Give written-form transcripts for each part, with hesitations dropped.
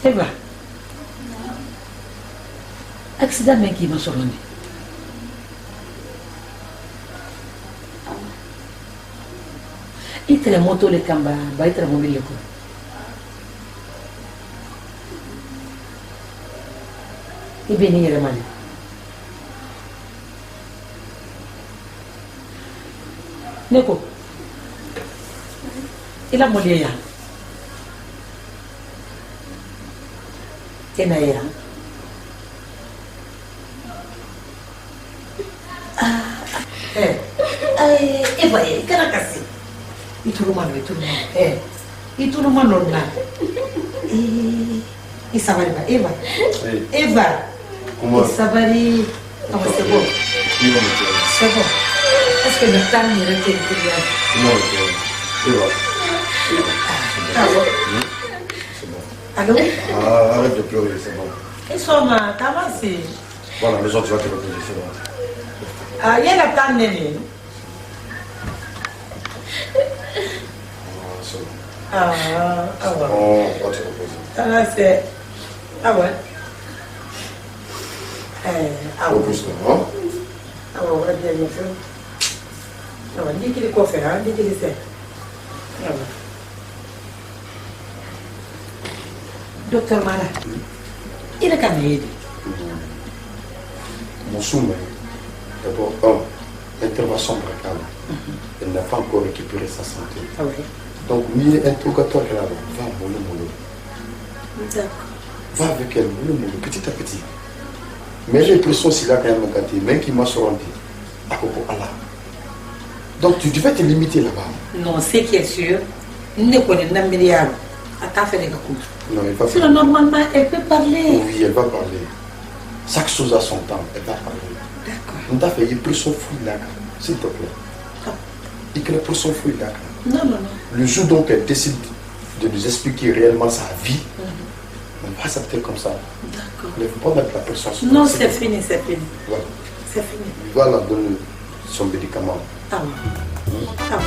Eva. Accident mais qui m'a sauvé. Il te moto le kamba, ba il te mobile ko. Il beni yere mali. Neko. Il a molé ya. Kenaya. Eva, kana kasi. Itu rumah. Itu rumah nona. Isabari ba, Eva. Eva. Comment? Isabari. Comment c'est bon? C'est bon. Est-ce que le temps est resté? Non, Eva. Ah bon? Allô? Arrête de pleurer, c'est bon. Ils sont là, comment c'est? Voilà, les autres, tu vas te reposer, c'est bon. Ah, il y a la table, Néné. C'est bon. Ah ouais. On va te reposer. Ça va, c'est... Ah ouais. Repose-toi, hein? Ah ouais, on va bien sûr. Ah ouais, dis qu'il est quoi faire, hein? Dis qu'il est fait. Ah ouais. Docteur Mara, il est quand même. Mon soumé, d'abord, intervention bracale. Elle n'a pas encore récupéré sa santé. Ah oui. Donc, mi interrogatoire qu'elle a, va mollo. D'accord. Va avec elle, mollo, petit à petit. Mais j'ai l'impression s'il a quand même gâté, même qui m'a sorti. À propos Allah. Donc, tu devais te limiter là-bas. Non, ce qui est sûr, nous ne connaissons pas milliard. À faire les coups. Non, elle va sinon, normalement, elle peut parler. Oui, elle va parler. Chaque chose a son temps, elle va parler. D'accord. On t'a fait, il pris son fou là, s'il te plaît. Il a pris son fou là. Non. Le jour donc elle décide de nous expliquer réellement sa vie, on va s'accepter comme ça. D'accord. Il ne faut pas mettre la pression sur non, c'est fini. Voilà. C'est fini. Il va la donner son médicament. Ah oui. Ah oui.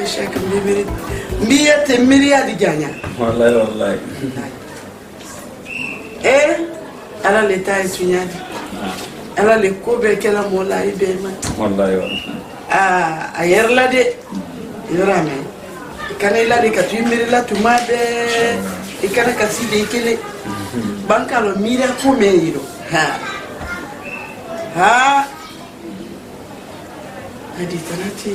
Chaque minute. Miette myriade gagnant. Wallahi. Elle a l'état étudiant. Elle a les courbes qu'elle a molla et bien. Wallahi. Ah, ailleurs là de. Il y aura même. Quand il a des cas, tu mets là, tu m'as des. Et quand il a cassé des kélés. Banca le mira comme il ha. Adi tanati.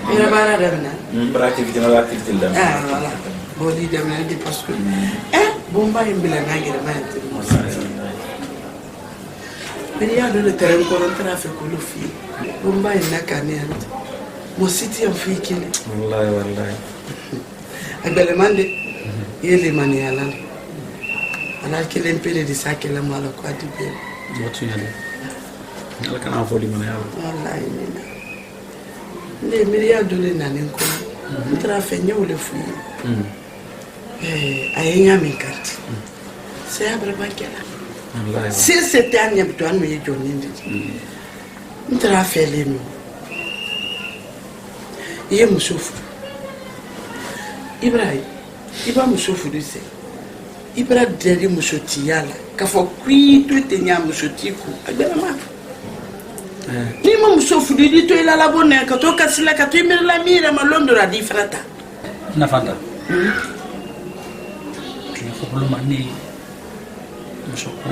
Mira bara damna. Activité na activité dam. Ah voilà. Boli damna di parce que bomba imbila na gere ma mais ya do le terrain ko rentra fait ko lo fi. Bomba ina kaniant. Mo city en fi kile. Wallahi. Agale mande yele mani yalan. Ala kile mpele di sakela mala ko adibe. Watu yale. Ala kana fodi mana yala. Wallahi nina. Les milliards de l'année, on travaille le fouille. Aïe, mes cartes. C'est un bravo qui est là. Si c'était un yabouan, mais on travaille les mots. Il me souffre. Ibrahim, il va me souffrir. Ibrahim, derrière me soutiens là. Quand faut cuire, tout est bien me soutien. Ni mo sofudi di to ila la bonne ka to kasila ka to mir la mira ma londo la di frata na fanta fokolo mani musoko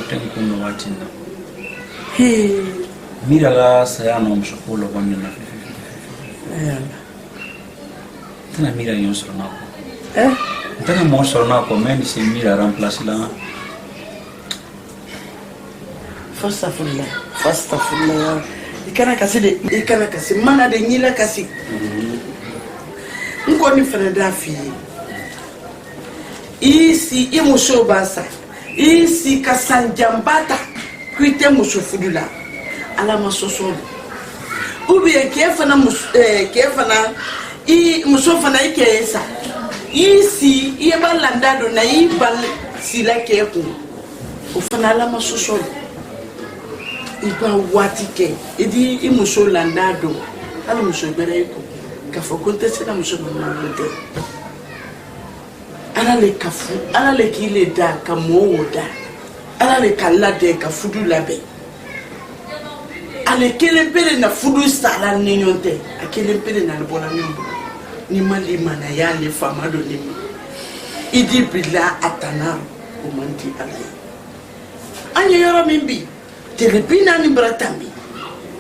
tenkuno watina mira la sayano musoko kwanina tana mira yonsoro nako tana monsoro nako meni si mira remplacer la Fastafullah. Ikana kasi mana de nyila kasi. Ngoni freda fi. Isi imusho basa. Isi kasanjambata kuite musho fudula. Ala masoso. Ubi kefana i musho fana ikesa. Isi yeba landado na ibal sila keku. Ufana ala masoso. Iba watike idi imusho landado ala musho bereko ka fokonte sena musho manote ala le kafu ala le kile da ka moda ala le kala de ka fudu labe ale kele pele na fudu sala ninyonte akele pele na bola nyombo ni mali mana ya le fama do ni idi bila atana o manti ale anya yoro mimbi Telepina ni baratambi,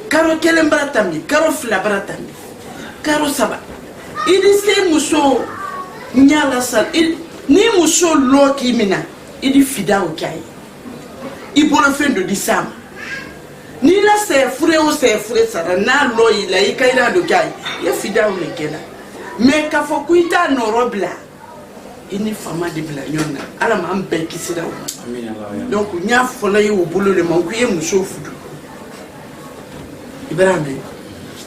karo kelen baratambi, karo fila baratambi, karo saba. Idi se muso nyala sal, ni muso loki mina, idi fida ukai. Ibolo fendo di sama. Ni la se fure sara na loyi la ikaira do kai. Ya fida ulekela. Me kafokuita no robla. Ini fama de bla nyona ala ma ambe kisira amina donc nya fola yi wo bolo le man ku ye muso fudu ibrahim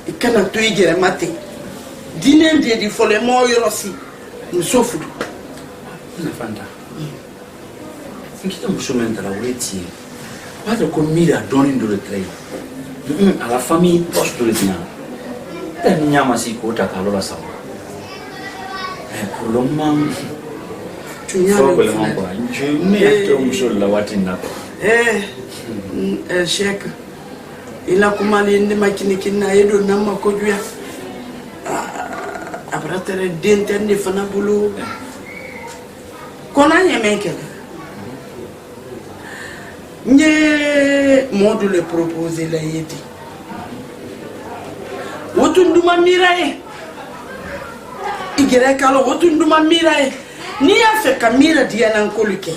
ikana to yigere mate dinen de di fole mo yorosi muso fudu na fanda fikita muso mentala ureti padre ko mira doni do le trei à la famille proche de l'État et nyama si ko ta kalola sawa pour le moment tu n'as pas le moment quoi je n'ai pas muso la watina chek ila kumali ndi makini kina yedo nama ko juya abratere dentende fana bulu kona nyemenkele nye modu le proposer la yeti wotunduma mirae igere kalo wotunduma mirae ni afeka mira diana nkoluke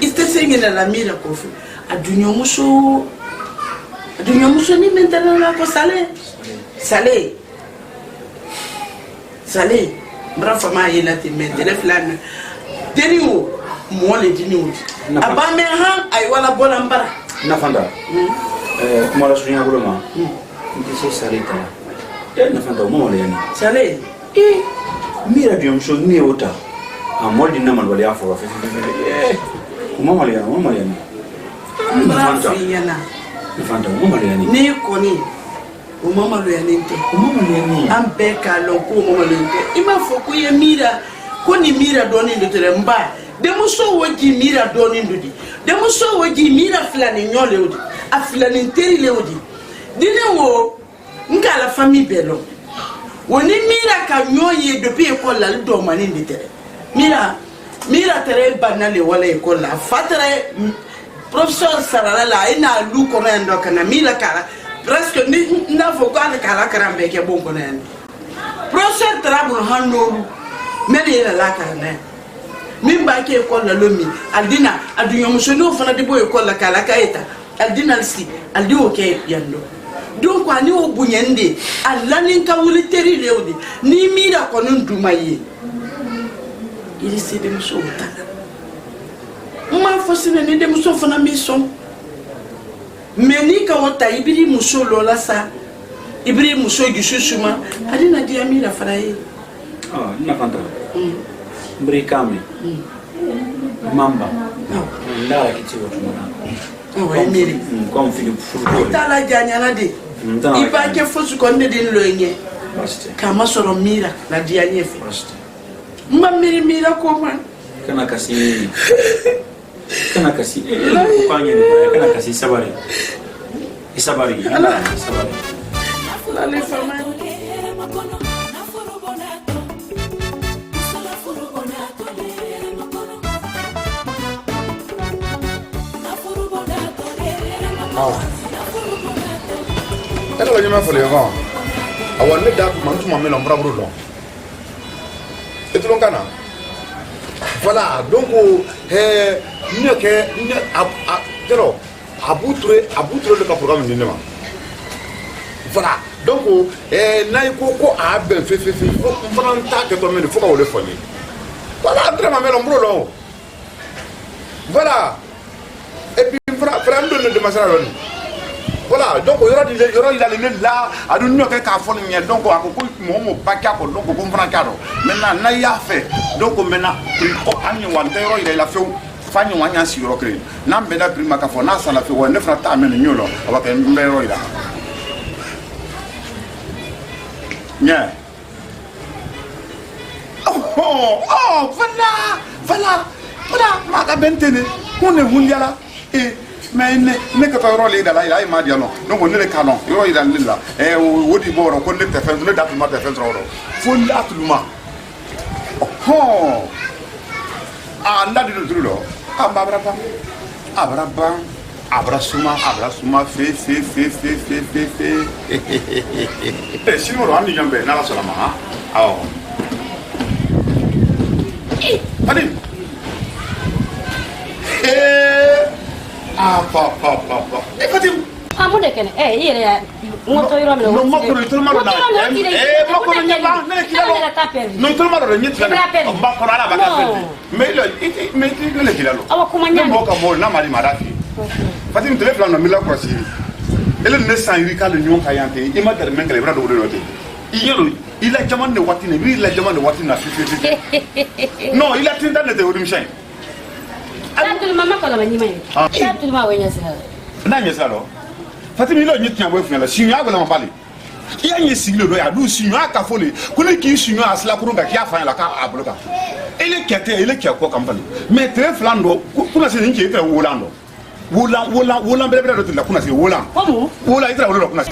istesengena la mira kofu adunyo muso ni mentana la ko sale brafa ma yela te metele flana deniwo mo le diniwo abame ha ay wala bola mbara na fanda kuma la sunya bolo ma ndise sale ta na fanda mo le yani sale mira dio muso ni ota amodi na malwali afo mama le yani brafa yana na fanda mama le yani ni koni o mama lo yani nte o mama le yani ambeka lo ko mama lo nte ima foko ye mira koni mira doni ndotere mba de muso wogi mira doni ndudi de muso wogi mira flani nyole odi aflani nteri le odi dine wo nka la famille belo woni mira ka nyoye depuis école la do mani ndetere mira tere banale wala école la fatare professeur sarala la ina lu ko ndo kana mira kala presque ni na foko ala kala karambe ke bon ko nen professeur trabul hando mele la kana min ba ke école la lomi aldina adunya musono fana de boy école la kala kaita aldina si aldi o ke yando donc ani o bunyende alani ka wuli teri lewdi ni mira ko non dumaye il se de muso tala ma fosine ni de muso fana mission meni ka wota ibiri muso lola sa ibiri muso gishusuma alina di amira faraye na fanta Brikami Mamba ndala kitiwo tumana ouais miri comme Philippe Football tala janyana de iba ke fosu konde din loyenye kama soro mira la dianye fe mba mira ko man kana kasi kwanye kana kasi sabari la le fama Elle va jamais faire les vents. Alors, les dates, tu m'as mis en bras brûlant. Et tout le monde. Voilà, donc, à bout le programme. Voilà, donc, Naïko a bien fait, on prend un tas que toi, il faut qu'on le fasse. Voilà, après, ma mère, on brûle. Voilà, et puis, frère, de ma soeur. Voilà, donc il y aura les là, à nous qu'à fond, donc à couper mon paquet, donc on comprend cadeau. Maintenant, n'a y a fait, donc maintenant, il a fait. Fanny Wanya sur le cré. Nambeda prima cafona, ça l'a fait one neuf à menolo, avec un méroïda. Bien. Oh, voilà, ma bentene, on est Wundiala, et mais ne que pas rôler dans la il m'a dit non. Donc on est les canons, il est dans là. Et au débord, on connaît tes fenêtres, d'appuiement tes fenêtres. Faut l'appuiement. Oh, ah, là, du truc là. Abrasuma, fait. Si nous rendons bien, n'a la solama. Ah, Padim. Papa. Et Padim. Ah, mon déconne. Il y a non, tout le monde non, mais il a jamais de watine, il a jamais de watine. Non, il a tenu dans le rimchen. Fatim ilo nyit nya wefu la sinyo agala mabali iya nye siglo do ya du sinyo aka fole kuni ki sinyo asla kurunga ki afa la ka abloka ele kete ko kampani mais très flando kuna se nje ite wolando wola bele bele do la kuna se wola itra wola kuna